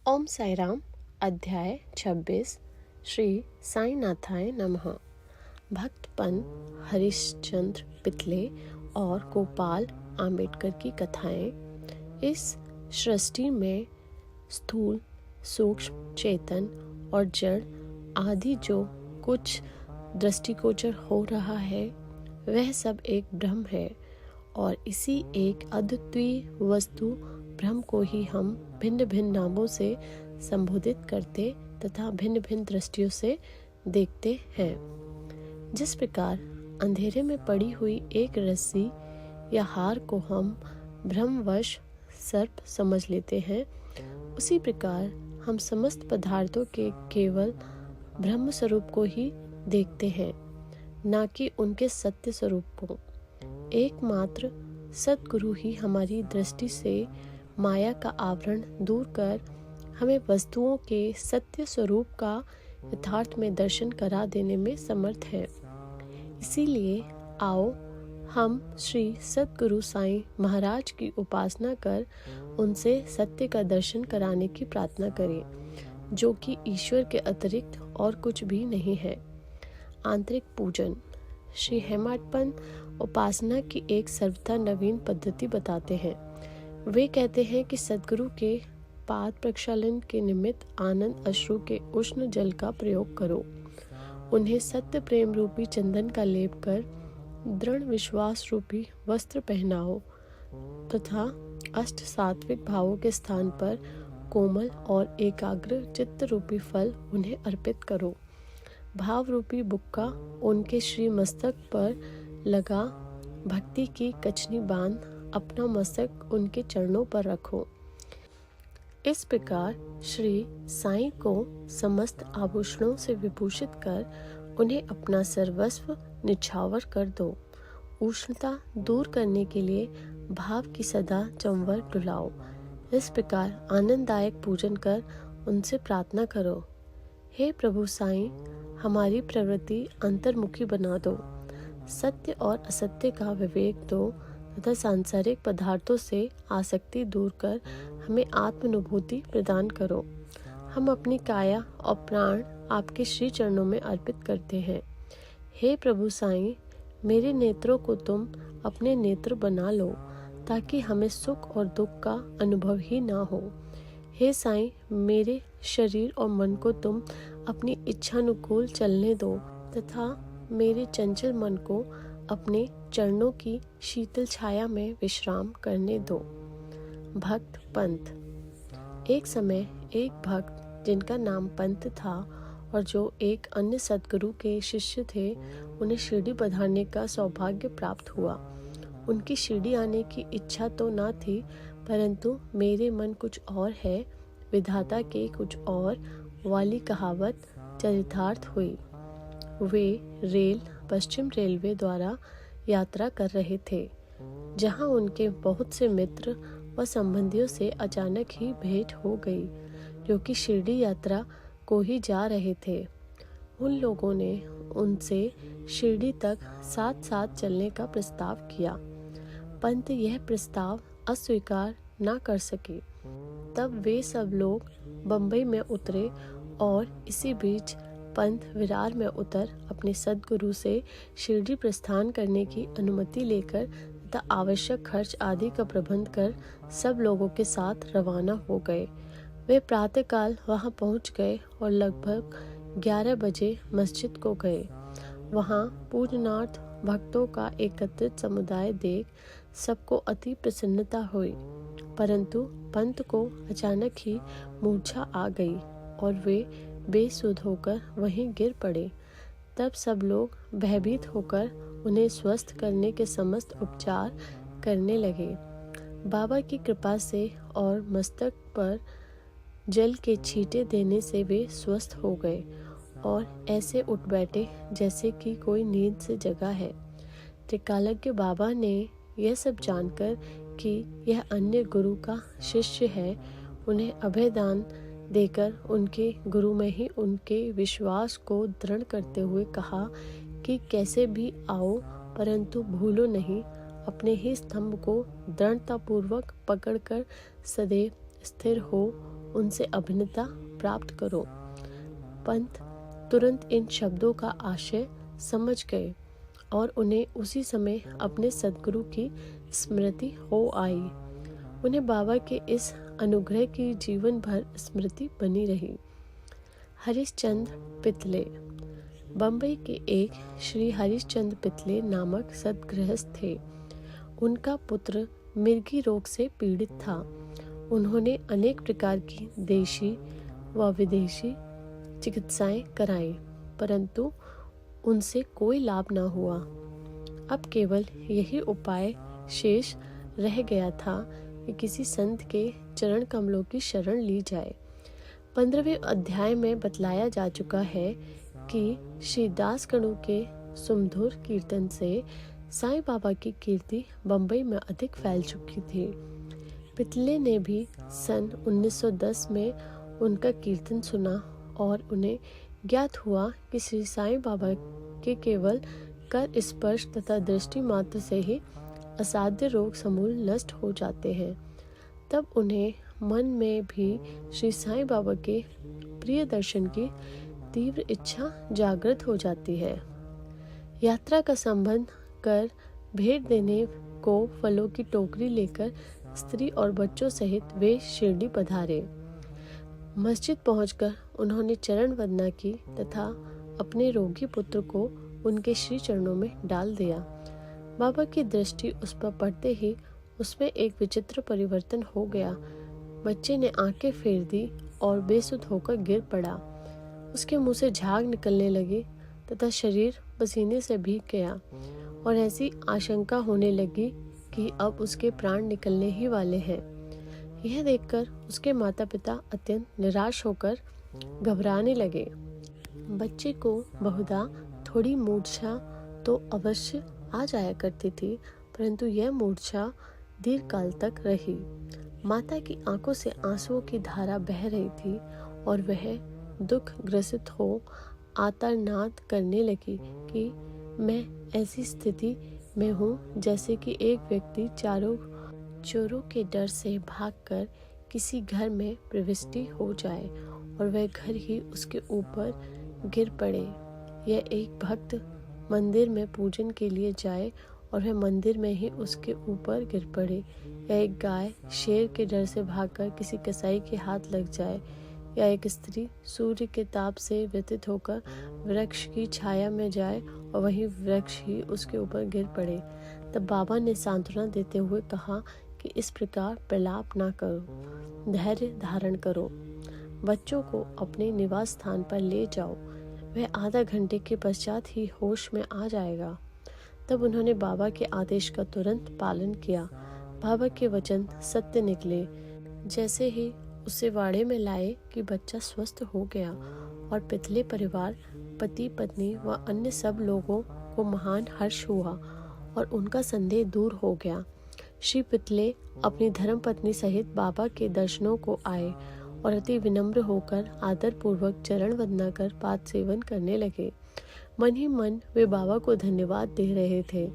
ओम साई राम। अध्याय 26। श्री साईनाथाय नमः। भक्तपन हरिश्चंद्र पितले और गोपाल आम्बेडकर की कथाएं। इस सृष्टि में स्थूल, सूक्ष्म, चेतन और जड़ आदि जो कुछ दृष्टिगोचर हो रहा है वह सब एक ब्रह्म है, और इसी एक अद्वितीय वस्तु ब्रह्म को ही हम भिन्न भिन्न नामों से संबोधित करते तथा भिन्न भिन्न दृष्टियों से देखते हैं। जिस प्रकार अंधेरे में पड़ी हुई एक रस्सी या हार को हम भ्रमवश सर्प समझ लेते हैं, उसी प्रकार हम समस्त पदार्थों के केवल ब्रह्म स्वरूप को ही देखते हैं, ना कि उनके सत्य स्वरूप को। एकमात्र सद्गुरु ही हमारी दृष्टि से माया का आवरण दूर कर हमें वस्तुओं के सत्य स्वरूप का यथार्थ में दर्शन करा देने में समर्थ है। इसीलिए आओ हम श्री सद्गुरु साईं महाराज की उपासना कर उनसे सत्य का दर्शन कराने की प्रार्थना करें, जो कि ईश्वर के अतिरिक्त और कुछ भी नहीं है। आंतरिक पूजन। श्री हेमाडपंत उपासना की एक सर्वथा नवीन पद्धति बताते हैं। वे कहते हैं कि सद्गुरु के पाद प्रक्षालन के निमित्त आनंद अश्रु के उष्ण जल का प्रयोग करो। उन्हें सत्य प्रेम रूपी चंदन का लेप कर दृढ़ विश्वास रूपी वस्त्र पहनाओ तथा अष्ट सात्विक भावों के स्थान पर कोमल और एकाग्र चित्त रूपी फल उन्हें अर्पित करो। भाव रूपी बुक्का उनके श्री मस्तक पर लगा भक्ति की कचनी बांध अपना मस्तक उनके चरणों पर रखो। इस प्रकार श्री साईं को समस्त आभूषणों से विभूषित कर उन्हें अपना सर्वस्व निछावर कर दो। उष्णता दूर करने के लिए भाव की सदा चंवर डुलाओ। इस प्रकार आनंददायक पूजन कर उनसे प्रार्थना करो, हे प्रभु साईं, हमारी प्रवृत्ति अंतर्मुखी बना दो, सत्य और असत्य का विवेक दो तथा सांसारिक पदार्थों से आसक्ति दूर कर हमें आत्मानुभूति प्रदान करो। हम अपनी काया और प्राण आपके श्री चरणों में अर्पित करते हैं। हे प्रभु साईं, मेरे नेत्रों को तुम अपने नेत्र बना लो ताकि हमें सुख और दुख का अनुभव ही ना हो। हे साईं, मेरे शरीर और मन को तुम अपनी इच्छानुकूल चलने दो तथा मेरे चंचल मन को अपने चरणों की शीतल छाया में विश्राम करने दो। भक्त पंत। एक समय एक भक्त जिनका नाम पंत था और जो एक अन्य सद्गुरु के शिष्य थे, उन्हें शिरडी पधारने का सौभाग्य प्राप्त हुआ। उनकी शिरडी आने की इच्छा तो ना थी, परंतु मेरे मन कुछ और है, विधाता के कुछ और वाली कहावत चरितार्थ हुई। वे पश्चिम रेलवे द्वारा यात्रा कर रहे थे, जहां उनके बहुत से मित्र व संबंधियों से अचानक ही भेंट हो गई, जो कि शिरडी यात्रा को ही जा रहे थे। उन लोगों ने उनसे शिरडी तक साथ साथ चलने का प्रस्ताव किया। पंत यह प्रस्ताव अस्वीकार न कर सके। तब वे सब लोग बंबई में उतरे और इसी बीच पंत विरार में उतर अपने सद्गुरु से शिरडी प्रस्थान करने की अनुमति लेकर तथा आवश्यक खर्च आदि का प्रबंध कर सब लोगों के साथ रवाना हो गए। वे प्रातःकाल वहां पहुंच गए और लगभग 11 बजे मस्जिद को गए। वहां पूजनार्थ भक्तों का एकत्रित समुदाय देख सबको अति प्रसन्नता हुई, परंतु पंत को अचानक ही मूर्छा आ गई और वे बेसुध होकर वहीं गिर पड़े। तब सब लोग भयभीत होकर उन्हें स्वस्थ करने के समस्त उपचार करने लगे। बाबा की कृपा से और मस्तक पर जल के छींटे देने से वे स्वस्थ हो गए और ऐसे उठ बैठे जैसे कि कोई नींद से जगा है। त्रिकालज्ञ बाबा ने यह सब जानकर कि यह अन्य गुरु का शिष्य है, उन्हें अभयदान देकर उनके गुरु में ही उनके विश्वास को दृढ़ करते हुए कहा कि कैसे भी आओ, परंतु भूलो नहीं, अपने ही स्तंभ को दृढ़तापूर्वक पकड़कर सदैव स्थिर हो उनसे अभिन्नता प्राप्त करो। पंत तुरंत इन शब्दों का आशय समझ गए और उन्हें उसी समय अपने सद्गुरु की स्मृति हो आई। उन्हें बाबा के इस अनुग्रह की जीवन भर स्मृति बनी रही। हरिश्चंद्र पितले। बम्बई के एक श्री हरिश्चंद्र पितले नामक सद्गृहस्थ थे। उनका पुत्र मिर्गी रोग से पीड़ित था। उन्होंने अनेक प्रकार की देशी व विदेशी चिकित्साएं कराई, परंतु उनसे कोई लाभ न हुआ। अब केवल यही उपाय शेष रह गया था कि किसी संत के चरण कमलों की शरण ली जाए। 15वें अध्याय में बतलाया जा चुका है कि श्री दास कणु के सुमधुर कीर्तन से साईं बाबा की कीर्ति बम्बई में अधिक फैल चुकी थी। पितले ने भी सन 1910 में उनका कीर्तन सुना और उन्हें ज्ञात हुआ कि श्री साईं बाबा के केवल कर स्पर्श तथा दृष्टि मात्र से ही असाध्य रोग समूल नष्ट हो जाते हैं। तब उन्हें मन में भी श्री साईं बाबा के प्रिय दर्शन की तीव्र इच्छा जागृत हो जाती है। यात्रा का संबंध कर भेंट देने को फलों की टोकरी लेकर स्त्री और बच्चों सहित वे शिरडी पधारे। मस्जिद पहुंचकर उन्होंने चरण वंदना की तथा अपने रोगी पुत्र को उनके श्री चरणों में डाल दिया। बाबा की दृष्टि उस पर पड़ते ही उसमें एक विचित्र परिवर्तन हो गया। बच्चे ने आंखें फेर दी और बेसुध होकर गिर पड़ा। उसके मुंह से झाग निकलने लगी तथा शरीर पसीने से भीग गया और ऐसी आशंका होने लगी कि अब उसके प्राण निकलने ही वाले हैं। यह देखकर उसके माता पिता अत्यंत निराश होकर घबराने लगे। बच्चे को बहुधा थोड़ी मूर्छा तो अवश्य आ जाया करती थी, परंतु यह मूर्छा दीर्घ काल तक रही। माता की आंखों से आंसुओं की धारा बह रही थी और वह दुख ग्रसित हो आर्तनाद करने लगी कि मैं ऐसी स्थिति में हूँ जैसे कि एक व्यक्ति चोरों के डर से भागकर किसी घर में प्रविष्टि हो जाए और वह घर ही उसके ऊपर गिर पड़े, या एक भक्त मंदिर में पूजन के लिए जाए और वह मंदिर में ही उसके ऊपर गिर पड़े, या एक गाय शेर के डर से भागकर किसी कसाई के हाथ लग जाए, या एक स्त्री सूर्य के ताप से व्यथित होकर वृक्ष की छाया में जाए और वही वृक्ष ही उसके ऊपर गिर पड़े। तब बाबा ने सांत्वना देते हुए कहा कि इस प्रकार प्रलाप ना करो, धैर्य धारण करो, बच्चों को अपने निवास स्थान पर ले जाओ, वह आधा घंटे के पश्चात ही होश में आ जाएगा। तब उन्होंने बाबा के आदेश का तुरंत पालन किया। बाबा के वचन सत्य निकले। जैसे ही उसे वाड़े में लाए कि बच्चा स्वस्थ हो गया और पितले परिवार, पति पत्नी व अन्य सब लोगों को महान हर्ष हुआ और उनका संदेह दूर हो गया। श्री पितले अपनी धर्म पत्नी सहित बाबा के दर्शनों को आए और अति विनम्र होकर आदर पूर्वक चरण वंदना कर पाद सेवन करने लगे। मन ही मन वे बाबा को धन्यवाद दे रहे थे।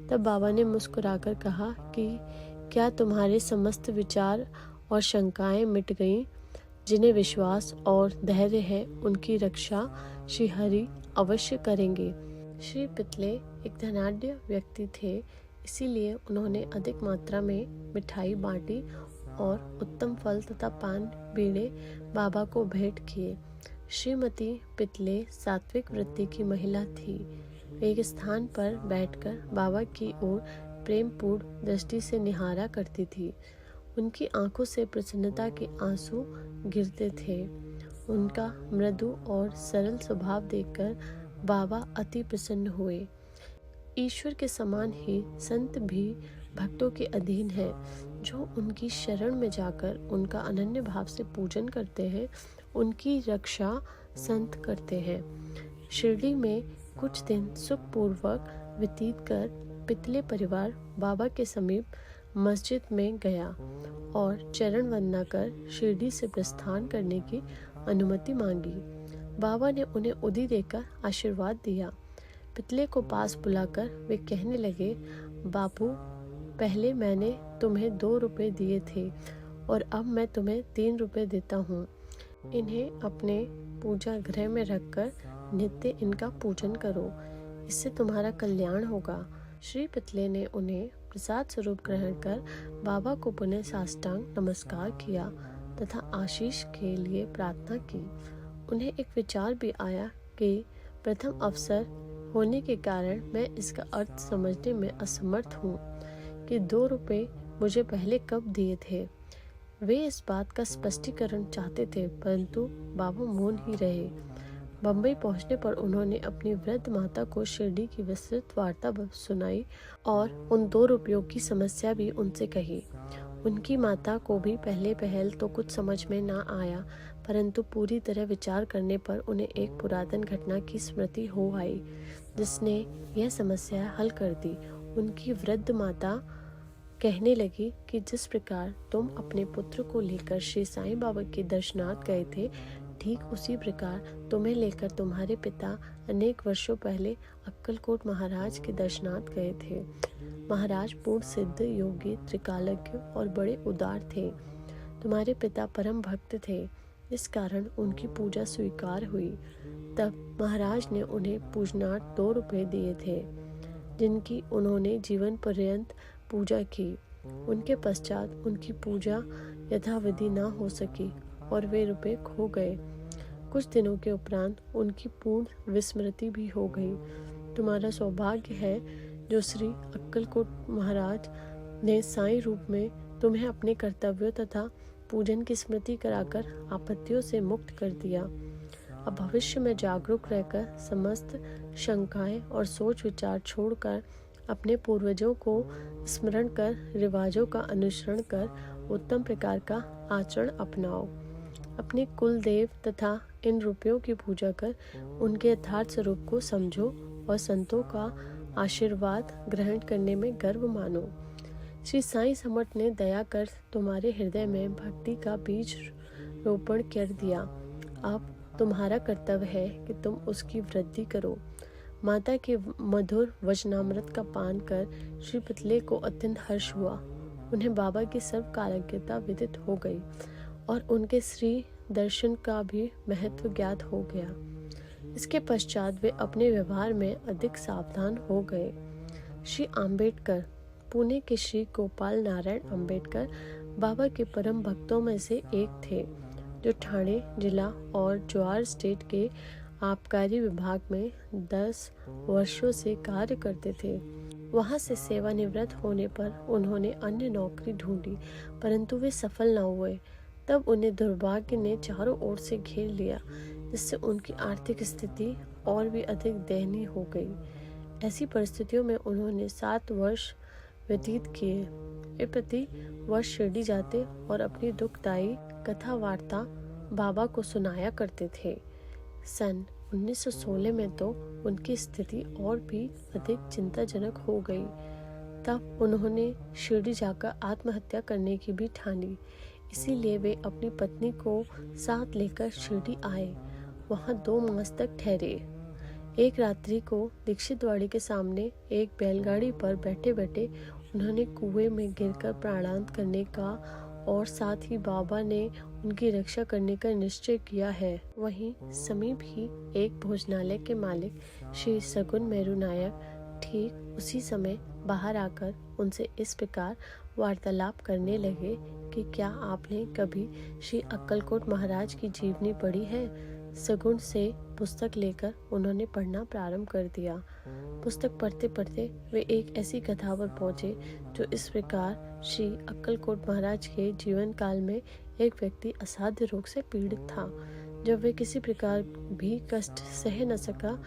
तब बाबा ने मुस्कुराकर कहा कि क्या तुम्हारे समस्त विचार और शंकाएं मिट गईं? जिन्हें विश्वास और धैर्य है उनकी रक्षा श्री हरि अवश्य करेंगे। श्री पितले एक धनाढ्य व्यक्ति थे, इसीलिए उन्होंने अधिक मात्रा में मिठाई बांटी और उत्तम फल तथा पान बीड़े बाबा को भेंट किए। श्रीमती पितले सात्विक वृत्ति की महिला थी। वे एक स्थान पर बैठकर बाबा की ओर प्रेमपूर्ण दृष्टि से निहारा करती थी। उनकी आंखों से प्रसन्नता के आंसू गिरते थे। उनका मृदु और सरल स्वभाव देखकर बाबा अति प्रसन्न हुए। ईश्वर के समान ही संत भी भक्तों के अधीन है। जो उनकी शरण में जाकर उनका अनन्य भाव से पूजन करते हैं, उनकी रक्षा संत करते हैं। शिरडी में कुछ दिन सुखपूर्वक व्यतीत कर पितले परिवार बाबा के समीप मस्जिद में गया और चरण वंदना कर शिरडी से प्रस्थान करने की अनुमति मांगी। बाबा ने उन्हें उदी देकर आशीर्वाद दिया। पितले को पास बुलाकर वे कहने लगे, बापू, पहले मैंने तुम्हें 2 रुपए दिए थे और अब मैं तुम्हें 3 रुपए देता हूँ। इन्हें अपने पूजा गृह में रखकर नित्य इनका पूजन करो, इससे तुम्हारा कल्याण होगा। श्री पितले ने उन्हें प्रसाद स्वरूप ग्रहण कर बाबा को पुनः साष्टांग नमस्कार किया तथा आशीष के लिए प्रार्थना की। उन्हें एक विचार भी आया कि प्रथम अवसर होने के कारण मैं इसका अर्थ समझने में असमर्थ हूँ कि 2 रुपए मुझे पहले कब दिए थे। वे इस बात का स्पष्टीकरण चाहते थे, परंतु बाबा मौन ही रहे। बम्बई पहुंचने पर उन्होंने अपनी वृद्ध माता को शिरडी की विस्तृत वार्ता सुनाई और उन 2 रुपयों की समस्या भी उनसे कही। उनकी माता को भी पहले पहल तो कुछ समझ में ना आया, परंतु पूरी तरह विचार करने पर उन्हें एक पुरातन घटना की स्मृति हो आई, जिसने यह समस्या हल कर दी। उनकी वृद्ध माता कहने लगी कि जिस प्रकार तुम अपने पुत्र को लेकर श्री साईं बाबा के दर्शनार्थ गए थे, ठीक उसी प्रकार तुम्हें लेकर तुम्हारे पिता अनेक वर्षों पहले अक्कलकोट महाराज के दर्शनार्थ गए थे। महाराज पूर्ण सिद्ध, योगी, त्रिकालज्ञ और बड़े उदार थे। तुम्हारे पिता परम भक्त थे, इस कारण उनकी पूजा स्वीकार हुई। तब महाराज ने उन्हें पूजनार्थ 2 रुपए दिए थे, जिनकी उन्होंने जीवन पर्यंत पूजा की। उनके पश्चात उनकी पूजा यथाविधि न हो सकी और वे रुपए खो गए। कुछ दिनों के उपरांत उनकी पूर्ण विस्मृति भी हो गई। तुम्हारा सौभाग्य है जो श्री अक्कलकोट महाराज ने साईं रूप में तुम्हें अपने कर्तव्यों तथा पूजन की स्मृति कराकर आपत्तियों से मुक्त कर दिया। अब भविष्य में जागरूक रहकर समस्त शंकाएं और सोच विचार छोड़कर अपने पूर्वजों को स्मरण कर रिवाजों का अनुसरण कर उत्तम प्रकार का आचरण अपनाओ। अपने कुल देव तथा इन रुपयों की पूजा कर उनके यथार्थ स्वरूप को समझो और संतों का आशीर्वाद ग्रहण करने में गर्व मानो। श्री साईं समर्थ ने दया कर तुम्हारे हृदय में भक्ति का बीज रोपण कर दिया। अब तुम्हारा कर्तव्य है कि तुम उसकी वृद्धि करो। माता के मधुर वचनामृत का पान कर श्री पितले को अत्यंत हर्ष हुआ। उन्हें बाबा की सर्व कालज्ञता विदित हो गई और उनके श्री दर्शन का भी महत्व ज्ञात हो गया। इसके पश्चात वे अपने व्यवहार में अधिक सावधान हो गए। श्री आम्बेडकर पुणे के श्री गोपाल नारायण आम्बेडकर बाबा के परम भक्तों में से एक थे, जो ठाणे जिला और जवाहर स्टेट के आबकारी विभाग में 10 वर्षों से कार्य करते थे। वहां से सेवानिवृत्त होने पर उन्होंने अन्य नौकरी ढूंढी, परंतु वे सफल न हुए। तब उन्हें दुर्भाग्य ने चारों ओर से घेर लिया, जिससे उनकी आर्थिक स्थिति और भी अधिक दयनीय हो गई। ऐसी परिस्थितियों में उन्होंने 7 वर्ष व्यतीत किए। वे प्रति वर्ष शिरडी जाते और अपनी दुखदायी कथा वार्ता बाबा को सुनाया करते थे। सन 1916 में तो उनकी स्थिति और भी अधिक चिंताजनक हो गई। तब उन्होंने शिरडी जाकर आत्महत्या करने की भी ठानी। इसीलिए वे अपनी पत्नी को साथ लेकर शिरडी आए। वहां 2 मास तक ठहरे। एक रात्रि को दीक्षितवाड़ी के सामने एक बैलगाड़ी पर बैठे बैठे उन्होंने कुएं में गिरकर प्राणांत करने का और साथ ही बाबा ने उनकी रक्षा करने का निश्चय किया है। वहीं समीप ही एक भोजनालय के मालिक श्री सगुन मेरू नायक ठीक उसी समय बाहर आकर उनसे इस प्रकार वार्तालाप करने लगे कि क्या आपने कभी श्री अक्कलकोट महाराज की जीवनी पढ़ी है? सगुन से पुस्तक लेकर उन्होंने पढ़ना प्रारंभ कर दिया। पुस्तक पढ़ते पढ़ते वे एक ऐसी कथा पर पहुंचे जो इस प्रकार श्री अक्कलकोट महाराज के जीवन काल में एक व्यक्ति असाध्य रोग से पीड़ित था। जब वे किसी प्रकार भी कष्ट सह न सका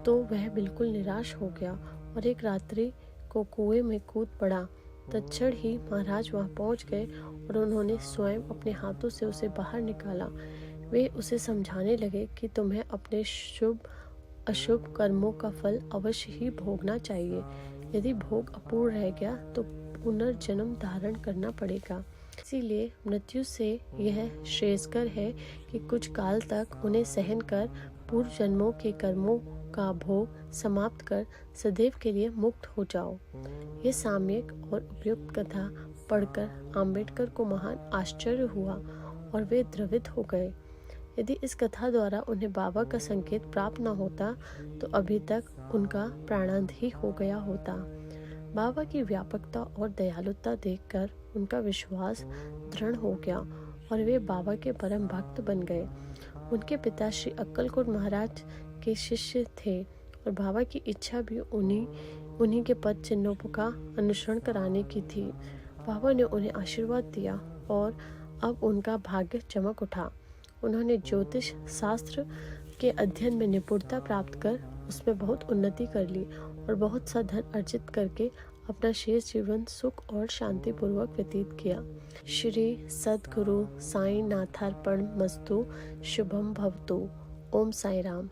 तो वह बिल्कुल निराश हो गया और एक रात्रि को कुएं में कूद पड़ा। तत्क्षण ही महाराज वहां पहुंच गए और उन्होंने स्वयं अपने हाथों से उसे बाहर निकाला। वे उसे समझाने लगे कि तुम्हें अपने शुभ अशुभ कर्मों का फल अवश्य ही भोगना चाहिए। यदि भोग अपूर्ण रह गया तो पुनर्जन्म धारण करना पड़ेगा। इसीलिए मृत्यु से यह श्रेयस्कर है कि कुछ काल तक उन्हें सहन कर पूर्व जन्मों के कर्मों का भोग समाप्त कर सदैव के लिए मुक्त हो जाओ। ये साम्यक और उपयुक्त कथा पढ़कर आम्बेडकर को महान आश्चर्य हुआ और वे द्रवित हो गए। यदि इस कथा द्वारा उन्हें बाबा का संकेत प्राप्त न होता तो अभी तक उनका प्राणांत ही हो गया होता। बाबा की व्यापकता और दयालुता देखकर उनका विश्वास दृढ़ हो गया और वे बाबा के परम भक्त बन गए। उनके पिता श्री अक्कलकोट महाराज के शिष्य थे और बाबा की इच्छा भी उन्हीं के पद चिन्हों का अनुसरण कराने की थी। बाबा ने उन्हें आशीर्वाद दिया और अब उनका भाग्य चमक उठा। उन्होंने ज्योतिष शास्त्र के अध्ययन में निपुणता प्राप्त कर उसमें बहुत उन्नति कर ली और बहुत सा धन अर्जित करके अपना शेष जीवन सुख और शांति पूर्वक व्यतीत किया। श्री सद्गुरु साई नाथार्पण मस्तु। शुभम भवतु। ओम साई राम।